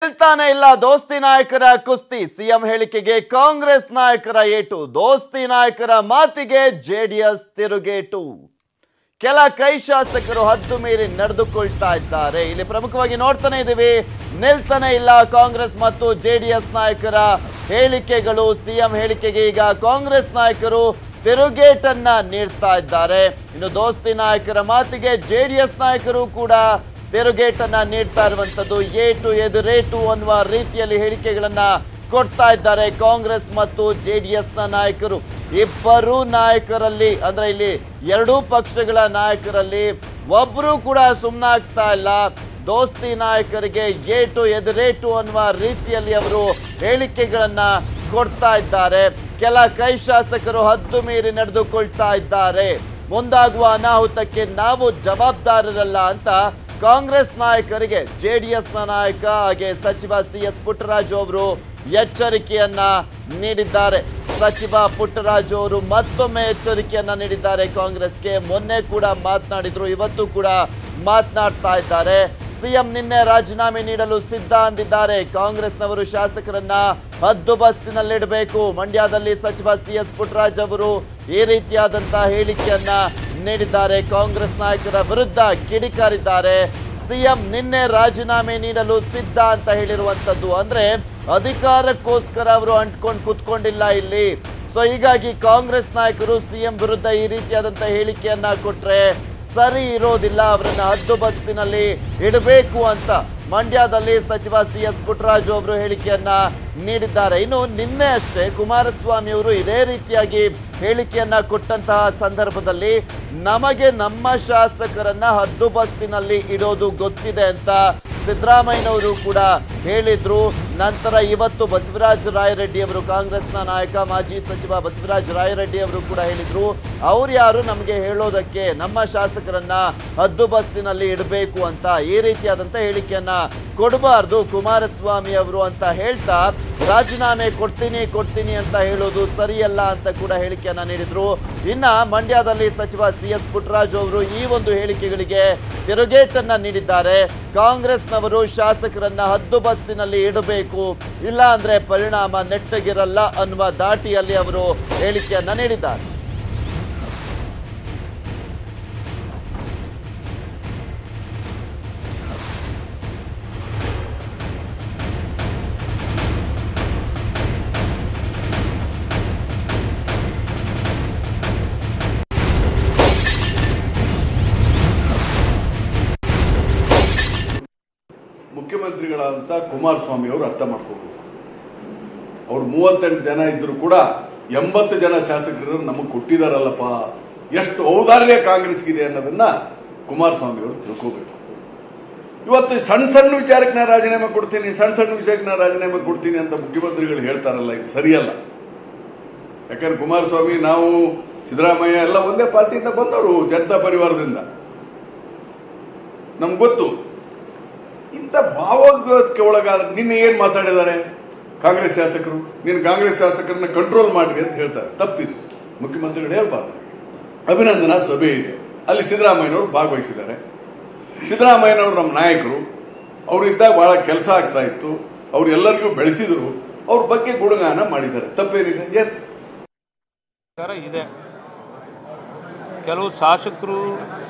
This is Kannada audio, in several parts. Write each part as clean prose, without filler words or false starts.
ನಿಲ್ತಾನೆ ಇಲ್ಲ ದೋಸ್ತಿ ನಾಯಕರ ಕುಸ್ತಿ ಸಿಎಂ ಹೇಳಿಕೆಗೆ ಕಾಂಗ್ರೆಸ್ ನಾಯಕರ ಏಟು ದೋಸ್ತಿ ನಾಯಕರ ಮಾತಿಗೆ ಜೆಡಿಎಸ್ ತಿರುಗೇಟು ಕೆಲ ಕೈ ಶಾಸಕರು ಹದ್ದು ಮೀರಿ ನಡೆದುಕೊಳ್ತಾ ಇದ್ದಾರೆ ಇಲ್ಲಿ ಪ್ರಮುಖವಾಗಿ ನೋಡ್ತಾನೆ ಇದೀವಿ ನಿಲ್ತಾನೆ ಇಲ್ಲ ಕಾಂಗ್ರೆಸ್ ಮತ್ತು ಜೆಡಿಎಸ್ ನಾಯಕರ ಹೇಳಿಕೆಗಳು ಸಿಎಂ ಹೇಳಿಕೆಗೆ ಈಗ ಕಾಂಗ್ರೆಸ್ ನಾಯಕರು ತಿರುಗೇಟನ್ನ ನೀಡ್ತಾ ಇದ್ದಾರೆ ಇನ್ನು ದೋಸ್ತಿ ನಾಯಕರ ಮಾತಿಗೆ ಜೆಡಿಎಸ್ ನಾಯಕರು ಕೂಡ ತಿರುಗೇಟನ್ನ ನೀಡ್ತಾ ಇರುವಂತದ್ದು ಏಟು ಎದುರೇಟು ಅನ್ನುವ ರೀತಿಯಲ್ಲಿ ಹೇಳಿಕೆಗಳನ್ನ ಕೊಡ್ತಾ ಇದ್ದಾರೆ ಕಾಂಗ್ರೆಸ್ ಮತ್ತು ಜೆಡಿಎಸ್ ನ ನಾಯಕರು ಇಬ್ಬರು ನಾಯಕರಲ್ಲಿ ಅಂದ್ರೆ ಇಲ್ಲಿ ಎರಡೂ ಪಕ್ಷಗಳ ನಾಯಕರಲ್ಲಿ ಒಬ್ರು ಕೂಡ ಸುಮ್ಮನಾಗ್ತಾ ಇಲ್ಲ ದೋಸ್ತಿ ನಾಯಕರಿಗೆ ಏಟು ಎದುರೇಟು ಅನ್ನುವ ರೀತಿಯಲ್ಲಿ ಅವರು ಹೇಳಿಕೆಗಳನ್ನ ಕೊಡ್ತಾ ಇದ್ದಾರೆ ಕೆಲ ಕೈ ಶಾಸಕರು ಹದ್ದು ಮೀರಿ ನಡೆದುಕೊಳ್ತಾ ಇದ್ದಾರೆ ಮುಂದಾಗುವ ಅನಾಹುತಕ್ಕೆ ನಾವು ಜವಾಬ್ದಾರರಲ್ಲ ಅಂತ ಕಾಂಗ್ರೆಸ್ ನಾಯಕರಿಗೆ ಜೆಡಿಎಸ್ ನ ನಾಯಕ ಹಾಗೆ ಸಚಿವ ಸಿಎಸ್ ಪುಟ್ಟರಾಜು ಅವರು ಎಚ್ಚರಿಕೆಯನ್ನ ನೀಡಿದ್ದಾರೆ ಸಚಿವ ಪುಟ್ಟರಾಜು ಅವರು ಮತ್ತೊಮ್ಮೆ ಎಚ್ಚರಿಕೆಯನ್ನ ನೀಡಿದ್ದಾರೆ ಕಾಂಗ್ರೆಸ್ಗೆ ಮೊನ್ನೆ ಕೂಡ ಮಾತನಾಡಿದ್ರು ಇವತ್ತು ಕೂಡ ಮಾತನಾಡ್ತಾ ಇದ್ದಾರೆ ಸಿಎಂ ನಿನ್ನೆ ರಾಜೀನಾಮೆ ನೀಡಲು ಸಿದ್ಧ ಅಂದಿದ್ದಾರೆ ಕಾಂಗ್ರೆಸ್ನವರು ಶಾಸಕರನ್ನ ಹದ್ದುಬಸ್ತಿನಲ್ಲಿಡಬೇಕು ಮಂಡ್ಯದಲ್ಲಿ ಸಚಿವ ಸಿಎಸ್ ಪುಟ್ಟರಾಜು ಅವರು ಈ ರೀತಿಯಾದಂತಹ ಹೇಳಿಕೆಯನ್ನ ನೀಡಿದ್ದಾರೆ ಕಾಂಗ್ರೆಸ್ ನಾಯಕರ ವಿರುದ್ಧ ಕಿಡಿಕಾರಿದ್ದಾರೆ ಸಿಎಂ ನಿನ್ನೆ ರಾಜೀನಾಮೆ ನೀಡಲು ಸಿದ್ಧ ಅಂತ ಹೇಳಿರುವಂತದ್ದು ಅಂದ್ರೆ ಅಧಿಕಾರಕ್ಕೋಸ್ಕರ ಅವರು ಅಂಟ್ಕೊಂಡು ಕೂತ್ಕೊಂಡಿಲ್ಲ ಇಲ್ಲಿ ಸೊ ಹೀಗಾಗಿ ಕಾಂಗ್ರೆಸ್ ನಾಯಕರು ಸಿಎಂ ವಿರುದ್ಧ ಈ ರೀತಿಯಾದಂತಹ ಹೇಳಿಕೆಯನ್ನ ಕೊಟ್ರೆ ಸರಿ ಇರೋದಿಲ್ಲ ಅವರನ್ನ ಹದ್ದುಬಸ್ತಿನಲ್ಲಿ ಇಡಬೇಕು ಅಂತ ಮಂಡ್ಯದಲ್ಲಿ ಸಚಿವ ಸಿಎಸ್ ಪುಟ್ಟರಾಜು ಅವರು ಹೇಳಿಕೆಯನ್ನ ನೀಡಿದ್ದಾರೆ ಇನ್ನು ನಿನ್ನೆ ಅಷ್ಟೇ ಕುಮಾರಸ್ವಾಮಿ ಅವರು ಇದೇ ರೀತಿಯಾಗಿ ಹೇಳಿಕೆಯನ್ನ ಕೊಟ್ಟಂತಹ ಸಂದರ್ಭದಲ್ಲಿ ನಮಗೆ ನಮ್ಮ ಶಾಸಕರನ್ನ ಹದ್ದುಬಸ್ತಿನಲ್ಲಿ ಇಡೋದು ಗೊತ್ತಿದೆ ಅಂತ ಸಿದ್ದರಾಮಯ್ಯನವರು ಕೂಡ ಹೇಳಿದ್ರು ನಂತರ ಇವತ್ತು ಬಸವರಾಜ ರಾಯರೆಡ್ಡಿ ಅವರು ಕಾಂಗ್ರೆಸ್ನ ನಾಯಕ ಮಾಜಿ ಸಚಿವ ಬಸವರಾಜ ರಾಯರೆಡ್ಡಿ ಅವರು ಕೂಡ ಹೇಳಿದ್ರು ಅವ್ರು ಯಾರು ನಮಗೆ ಹೇಳೋದಕ್ಕೆ ನಮ್ಮ ಶಾಸಕರನ್ನ ಹದ್ದುಬಸ್ತಿನಲ್ಲಿ ಇಡಬೇಕು ಅಂತ ಈ ರೀತಿಯಾದಂತ ಹೇಳಿಕೆಯನ್ನ ಕೊಡಬಾರ್ದು ಕುಮಾರಸ್ವಾಮಿ ಅವರು ಅಂತ ಹೇಳ್ತಾ ರಾಜೀನಾಮೆ ಕೊಡ್ತೀನಿ ಅಂತ ಹೇಳೋದು ಸರಿಯಲ್ಲ ಅಂತ ಕೂಡ ಹೇಳಿಕೆಯನ್ನ ನೀಡಿದ್ರು ಇನ್ನ ಮಂಡ್ಯದಲ್ಲಿ ಸಚಿವ ಸಿಎಸ್ ಪುಟ್ಟರಾಜು ಅವರು ಈ ಒಂದು ಹೇಳಿಕೆಗಳಿಗೆ ತಿರುಗೇಟನ್ನ ನೀಡಿದ್ದಾರೆ ಕಾಂಗ್ರೆಸ್ನವರು ಶಾಸಕರನ್ನ ಹದ್ದುಬಸ್ತಿನಲ್ಲಿ ಇಡಬೇಕು ಇಲ್ಲ ಅಂದ್ರೆ ಪರಿಣಾಮ ನೆಟ್ಟಗಿರಲ್ಲ ಅನ್ನುವ ದಾಟಿಯಲ್ಲಿ ಅವರು ಹೇಳಿಕೆಯನ್ನ ನೀಡಿದ್ದಾರೆ ಮುಖ್ಯಮಂತ್ರಿಗಳಂತ ಕುಮಾರಸ್ವಾಮಿ ಅವರು ಅರ್ಥ ಮಾಡ್ಕೋಬೇಕು ಅವ್ರು 38 ಜನ ಇದ್ರು ಕೂಡ 80 ಜನ ಶಾಸಕರನ್ನು ನಮಗೆ ಕೊಟ್ಟಿದಾರಲ್ಲಪ್ಪ ಎಷ್ಟು ಔದಾರ್ಯ ಕಾಂಗ್ರೆಸ್ಗಿದೆ ಅನ್ನೋದನ್ನ ಕುಮಾರಸ್ವಾಮಿ ಅವರು ತಿಳ್ಕೋಬೇಕು ಇವತ್ತು ಸಣ್ಣ ವಿಚಾರಕ್ಕೆ ನಾ ರಾಜೀನಾಮೆ ಕೊಡ್ತೀನಿ ಸಣ್ಣ ವಿಷಯಕ್ಕೆ ನಾ ರಾಜೀನಾಮೆ ಕೊಡ್ತೀನಿ ಅಂತ ಮುಖ್ಯಮಂತ್ರಿಗಳು ಹೇಳ್ತಾರಲ್ಲ ಇದು ಸರಿಯಲ್ಲ ಯಾಕಂದ್ರೆ ಕುಮಾರಸ್ವಾಮಿ ನಾವು ಸಿದ್ದರಾಮಯ್ಯ ಎಲ್ಲ ಒಂದೇ ಪಾರ್ಟಿಯಿಂದ ಬಂದವರು ಜನತಾ ಪರಿವಾರದಿಂದ ನಮ್ಗೆ ಗೊತ್ತು ಇಂಥ ಭಾವೋದ್ವೇಗಕ್ಕೆ ಒಳಗಾದ ನಿನ್ನೆ ಏನ್ ಮಾತಾಡಿದ್ದಾರೆ ಕಾಂಗ್ರೆಸ್ ಶಾಸಕರು ನೀನು ಕಾಂಗ್ರೆಸ್ ಶಾಸಕರನ್ನ ಕಂಟ್ರೋಲ್ ಮಾಡ್ರಿ ಅಂತ ಹೇಳ್ತಾರೆ ತಪ್ಪಿದೆ ಮುಖ್ಯಮಂತ್ರಿಗಳು ಹೇಳ್ಬಾರ್ದು ಅಭಿನಂದನಾ ಸಭೆ ಇದೆ ಅಲ್ಲಿ ಸಿದ್ದರಾಮಯ್ಯನವರು ಭಾಗವಹಿಸಿದ್ದಾರೆ ಸಿದ್ದರಾಮಯ್ಯನವರು ನಮ್ಮ ನಾಯಕರು ಅವರಿದ್ದಾಗ ಬಹಳ ಕೆಲಸ ಆಗ್ತಾ ಇತ್ತು ಅವ್ರು ಎಲ್ಲರಿಗೂ ಬೆಳೆಸಿದ್ರು ಅವ್ರ ಬಗ್ಗೆ ಗುಣಗಾನ ಮಾಡಿದ್ದಾರೆ ತಪ್ಪೇನಿದೆ ಎಸ್ ಇದೆ ಕೆಲವು ಶಾಸಕರು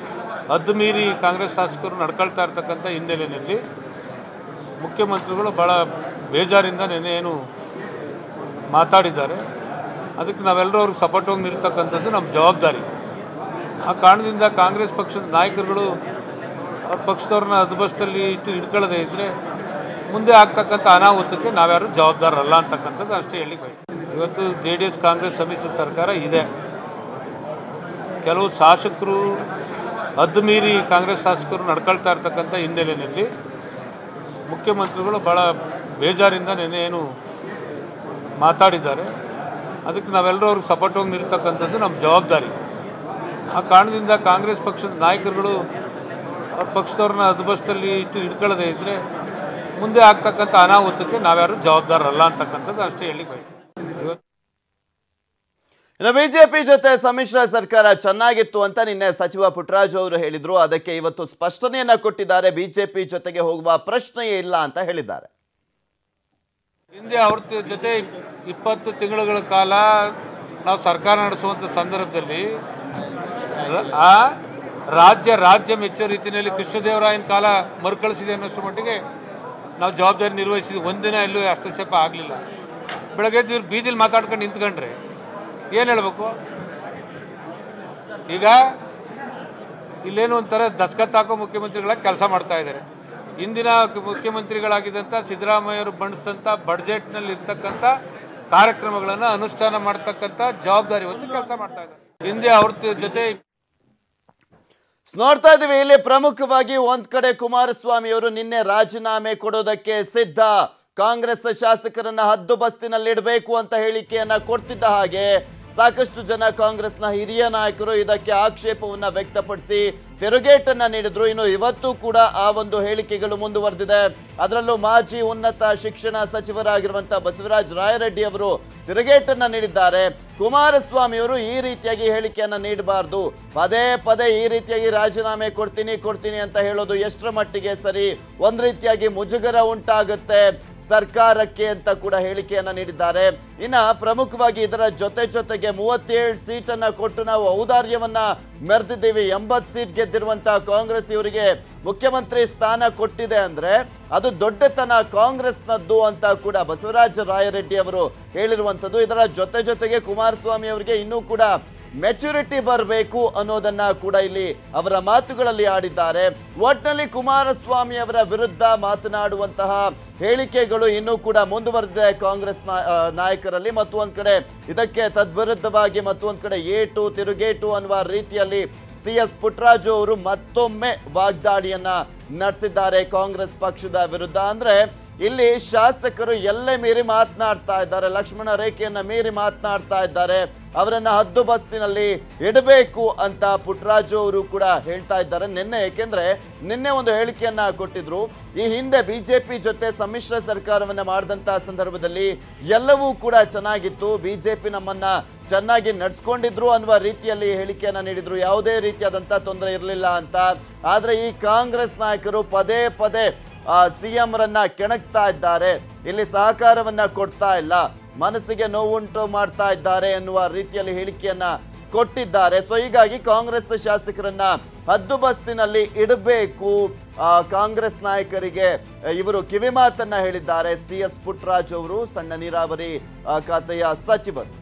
ಹದ್ದು ಮೀರಿ ಕಾಂಗ್ರೆಸ್ ಶಾಸಕರು ನಡ್ಕೊಳ್ತಾ ಇರ್ತಕ್ಕಂಥ ಹಿನ್ನೆಲೆಯಲ್ಲಿ ಮುಖ್ಯಮಂತ್ರಿಗಳು ಭಾಳ ಬೇಜಾರಿಂದ ನೆನೆ ಏನು ಮಾತಾಡಿದ್ದಾರೆ ಅದಕ್ಕೆ ನಾವೆಲ್ಲರೂ ಅವ್ರಿಗೆ ಸಪೋರ್ಟಾಗಿ ನಿಲ್ತಕ್ಕಂಥದ್ದು ನಮ್ಮ ಜವಾಬ್ದಾರಿ ಆ ಕಾರಣದಿಂದ ಕಾಂಗ್ರೆಸ್ ಪಕ್ಷದ ನಾಯಕರುಗಳು ಅವ್ರ ಪಕ್ಷದವ್ರನ್ನ ಹದ್ದುಬಸ್ತಿನಲ್ಲಿ ಇಟ್ಕೊಳ್ಳದೇ ಇದ್ದರೆ ಮುಂದೆ ಆಗ್ತಕ್ಕಂಥ ಅನಾಹುತಕ್ಕೆ ನಾವ್ಯಾರು ಜವಾಬ್ದಾರರಲ್ಲ ಅಂತಕ್ಕಂಥದ್ದು ಅಷ್ಟೇ ಹೇಳಿ ಬಯಸ್ತೀವಿ ಇವತ್ತು JDS ಕಾಂಗ್ರೆಸ್ ಸಮ್ಮಿಶ್ರ ಸರ್ಕಾರ ಇದೆ ಕೆಲವು ಶಾಸಕರು ಹದ್ದು ಮೀರಿ ಕಾಂಗ್ರೆಸ್ ಶಾಸಕರು ನಡ್ಕೊಳ್ತಾ ಇರ್ತಕ್ಕಂಥ ಹಿನ್ನೆಲೆಯಲ್ಲಿ ಮುಖ್ಯಮಂತ್ರಿಗಳು ಭಾಳ ಬೇಜಾರಿಂದ ನೆನೆ ಏನು ಮಾತಾಡಿದ್ದಾರೆ ಅದಕ್ಕೆ ನಾವೆಲ್ಲರೂ ಅವ್ರಿಗೆ ಸಪೋರ್ಟಾಗಿ ನಿಲ್ತಕ್ಕಂಥದ್ದು ನಮ್ಮ ಜವಾಬ್ದಾರಿ ಆ ಕಾರಣದಿಂದ ಕಾಂಗ್ರೆಸ್ ಪಕ್ಷದ ನಾಯಕರುಗಳು ಅವ್ರ ಪಕ್ಷದವ್ರನ್ನ ಹದ್ದುಬಸ್ತಿನಲ್ಲಿ ಇಟ್ಕೊಳ್ಳದೇ ಇದ್ದರೆ ಮುಂದೆ ಆಗ್ತಕ್ಕಂಥ ಅನಾಹುತಕ್ಕೆ ನಾವ್ಯಾರು ಜವಾಬ್ದಾರರಲ್ಲ ಅಂತಕ್ಕಂಥದ್ದು ಅಷ್ಟೇ ಹೇಳಿ ಬಯಸ್ತೀವಿ ಇನ್ನು ಬಿಜೆಪಿ ಜೊತೆ ಸಮ್ಮಿಶ್ರ ಸರ್ಕಾರ ಚೆನ್ನಾಗಿತ್ತು ಅಂತ ನಿನ್ನೆ ಸಚಿವ ಪುಟ್ಟರಾಜು ಅವರು ಹೇಳಿದ್ರು. ಅದಕ್ಕೆ ಇವತ್ತು ಸ್ಪಷ್ಟನೆಯನ್ನ ಕೊಟ್ಟಿದ್ದಾರೆ. ಬಿಜೆಪಿ ಜೊತೆಗೆ ಹೋಗುವ ಪ್ರಶ್ನೆಯೇ ಇಲ್ಲ ಅಂತ ಹೇಳಿದ್ದಾರೆ. ಹಿಂದೆ ಅವ್ರ ಜೊತೆ 20 ತಿಂಗಳುಗಳ ಕಾಲ ನಾವು ಸರ್ಕಾರ ನಡೆಸುವಂಥ ಸಂದರ್ಭದಲ್ಲಿ ಆ ರಾಜ್ಯ ಮೆಚ್ಚೋ ರೀತಿಯಲ್ಲಿ ಕೃಷ್ಣದೇವರಾಯನ ಕಾಲ ಮರುಕಳಿಸಿದೆ ಅನ್ನೋಷ್ಟು ಮಟ್ಟಿಗೆ ನಾವು ಜವಾಬ್ದಾರಿ ನಿರ್ವಹಿಸಿದ್ವಿ. ಒಂದಿನ ಎಲ್ಲೂ ಹಸ್ತಕ್ಷೇಪ ಆಗಲಿಲ್ಲ. ಬೆಳಗ್ಗೆ ಇವ್ರು ಬೀದಿಲಿ ಮಾತಾಡ್ಕೊಂಡು ನಿಂತ್ಕೊಂಡ್ರೆ ಏನು ಹೇಳಬೇಕು? ಈಗ ಇಲ್ಲೇನು ಒಂಥರ ದಸ್ಕತ್ ಹಾಕೋ ಮುಖ್ಯಮಂತ್ರಿಗಳಾಗಿ ಕೆಲಸ ಮಾಡ್ತಾ ಇದ್ದಾರೆ. ಇಂದಿನ ಮುಖ್ಯಮಂತ್ರಿಗಳಾಗಿದ್ದಂಥ ಸಿದ್ದರಾಮಯ್ಯವರು ಮಂಡಿಸಿದಂಥ ಬಡ್ಜೆಟ್ನಲ್ಲಿ ಇರ್ತಕ್ಕಂಥ ಕಾರ್ಯಕ್ರಮಗಳನ್ನು ಅನುಷ್ಠಾನ ಮಾಡ್ತಕ್ಕಂಥ ಜವಾಬ್ದಾರಿ ಹೊತ್ತು ಕೆಲಸ ಮಾಡ್ತಾ ಇದ್ದಾರೆ. ಹಿಂದೆ ಅವ್ರ ಜೊತೆ ನೋಡ್ತಾ ಇದೀವಿ. ಇಲ್ಲಿ ಪ್ರಮುಖವಾಗಿ ಒಂದ್ ಕಡೆ ಕುಮಾರಸ್ವಾಮಿ ಅವರು ನಿನ್ನೆ ರಾಜೀನಾಮೆ ಕೊಡೋದಕ್ಕೆ ಸಿದ್ಧ, ಕಾಂಗ್ರೆಸ್ ಶಾಸಕರನ್ನ ಹದ್ದುಬಸ್ತಿನಲ್ಲಿಡಬೇಕು ಅಂತ ಹೇಳಿಕೆಯನ್ನ ಕೊಡ್ತಿದ್ದ ಹಾಗೆ ಸಾಕಷ್ಟು ಜನ ಕಾಂಗ್ರೆಸ್ನ ಹಿರಿಯ ನಾಯಕರು ಇದಕ್ಕೆ ಆಕ್ಷೇಪವನ್ನ ವ್ಯಕ್ತಪಡಿಸಿ ತಿರುಗೇಟನ್ನ ನೀಡಿದ್ರು. ಇನ್ನು ಇವತ್ತು ಕೂಡ ಆ ಒಂದು ಹೇಳಿಕೆಗಳು ಮುಂದುವರೆದಿದೆ. ಅದರಲ್ಲೂ ಮಾಜಿ ಉನ್ನತ ಶಿಕ್ಷಣ ಸಚಿವರಾಗಿರುವಂತಹ ಬಸವರಾಜ ರಾಯರೆಡ್ಡಿ ಅವರು ತಿರುಗೇಟನ್ನ ನೀಡಿದ್ದಾರೆ. ಕುಮಾರಸ್ವಾಮಿ ಅವರು ಈ ರೀತಿಯಾಗಿ ಹೇಳಿಕೆಯನ್ನ ನೀಡಬಾರ್ದು, ಪದೇ ಪದೇ ಈ ರೀತಿಯಾಗಿ ರಾಜೀನಾಮೆ ಕೊಡ್ತೀನಿ ಅಂತ ಹೇಳೋದು ಎಷ್ಟರ ಮಟ್ಟಿಗೆ ಸರಿ, ಒಂದ್ ರೀತಿಯಾಗಿ ಮುಜುಗರ ಉಂಟಾಗುತ್ತೆ ಸರ್ಕಾರಕ್ಕೆ ಅಂತ ಕೂಡ ಹೇಳಿಕೆಯನ್ನ ನೀಡಿದ್ದಾರೆ. ಇನ್ನ ಪ್ರಮುಖವಾಗಿ ಇದರ ಜೊತೆಗೆ 37 ಸೀಟನ್ನ ಕೊಟ್ಟು ನಾವು ಔದಾರ್ಯವನ್ನ ಮೆರೆದಿದ್ದೀವಿ, 80 ಸೀಟ್ ಗೆದ್ದಿರುವಂತಹ ಕಾಂಗ್ರೆಸ್ ಇವರಿಗೆ ಮುಖ್ಯಮಂತ್ರಿ ಸ್ಥಾನ ಕೊಟ್ಟಿದೆ ಅಂದ್ರೆ ಅದು ದೊಡ್ಡತನ ಕಾಂಗ್ರೆಸ್ನದ್ದು ಅಂತ ಕೂಡ ಬಸವರಾಜ ರಾಯರೆಡ್ಡಿ ಅವರು ಹೇಳಿರುವಂತದ್ದು. ಇದರ ಜೊತೆಗೆ ಕುಮಾರಸ್ವಾಮಿ ಅವರಿಗೆ ಇನ್ನೂ ಕೂಡ ಮೆಚುರಿಟಿ ಬರಬೇಕು ಅನ್ನೋದನ್ನ ಕೂಡ ಇಲ್ಲಿ ಅವರ ಮಾತುಗಳಲ್ಲಿ ಆಡಿದ್ದಾರೆ. ಒಟ್ಟಿನಲ್ಲಿ ಕುಮಾರಸ್ವಾಮಿ ಅವರ ವಿರುದ್ಧ ಮಾತನಾಡುವಂತಹ ಹೇಳಿಕೆಗಳು ಇನ್ನೂ ಕೂಡ ಮುಂದುವರೆದಿದೆ ಕಾಂಗ್ರೆಸ್ ನಾಯಕರಲ್ಲಿ. ಮತ್ತು ಒಂದ್ ಕಡೆ ಇದಕ್ಕೆ ತದ್ವಿರುದ್ಧವಾಗಿ ಮತ್ತೊಂದ್ ಕಡೆ ತಿರುಗೇಟು ಅನ್ನುವ ರೀತಿಯಲ್ಲಿ CS ಪುಟ್ಟರಾಜು ಅವರು ಮತ್ತೊಮ್ಮೆ ವಾಗ್ದಾಳಿಯನ್ನ ನಡೆಸಿದ್ದಾರೆ ಕಾಂಗ್ರೆಸ್ ಪಕ್ಷದ ವಿರುದ್ಧ. ಅಂದ್ರೆ ಇಲ್ಲಿ ಶಾಸಕರು ಎಲ್ಲೇ ಮೀರಿ ಮಾತನಾಡ್ತಾ ಇದ್ದಾರೆ, ಲಕ್ಷ್ಮಣ ರೇಖೆಯನ್ನ ಮೀರಿ ಮಾತನಾಡ್ತಾ ಇದ್ದಾರೆ, ಅವರನ್ನ ಹದ್ದುಬಸ್ತಿನಲ್ಲಿ ಇಡಬೇಕು ಅಂತ ಪುಟ್ಟರಾಜು ಅವರು ಕೂಡ ಹೇಳ್ತಾ ಇದ್ದಾರೆ. ನಿನ್ನೆ ಒಂದು ಹೇಳಿಕೆಯನ್ನ ಕೊಟ್ಟಿದ್ರು. ಈ ಹಿಂದೆ ಬಿಜೆಪಿ ಜೊತೆ ಸಮ್ಮಿಶ್ರ ಸರ್ಕಾರವನ್ನ ಮಾಡಿದಂತಹ ಸಂದರ್ಭದಲ್ಲಿ ಎಲ್ಲವೂ ಕೂಡ ಚೆನ್ನಾಗಿತ್ತು, ಬಿಜೆಪಿ ನಮ್ಮನ್ನ ಚೆನ್ನಾಗಿ ನಡ್ಸ್ಕೊಂಡಿದ್ರು ಅನ್ನುವ ರೀತಿಯಲ್ಲಿ ಹೇಳಿಕೆಯನ್ನ ನೀಡಿದ್ರು, ಯಾವುದೇ ರೀತಿಯಾದಂತಹ ತೊಂದರೆ ಇರಲಿಲ್ಲ ಅಂತ. ಆದ್ರೆ ಈ ಕಾಂಗ್ರೆಸ್ ನಾಯಕರು ಪದೇ CM ರನ್ನ ಕೆಣಕ್ತಾ ಇದ್ದಾರೆ, ಇಲ್ಲಿ ಸಹಕಾರವನ್ನ ಕೊಡ್ತಾ ಇಲ್ಲ, ಮನಸ್ಸಿಗೆ ನೋವುಂಟು ಮಾಡ್ತಾ ಇದ್ದಾರೆ ಎನ್ನುವ ರೀತಿಯಲ್ಲಿ ಹೇಳಿಕೆಯನ್ನ ಕೊಟ್ಟಿದ್ದಾರೆ. ಸೊ ಹೀಗಾಗಿ ಕಾಂಗ್ರೆಸ್ ಶಾಸಕರನ್ನ ಹದ್ದುಬಸ್ತಿನಲ್ಲಿ ಇಡಬೇಕು ಕಾಂಗ್ರೆಸ್ ನಾಯಕರಿಗೆ ಇವರು ಕಿವಿಮಾತನ್ನ ಹೇಳಿದ್ದಾರೆ CS ಪುಟ್ಟರಾಜು ಅವರು, ಸಣ್ಣ ನೀರಾವರಿ ಖಾತೆಯ ಸಚಿವರು.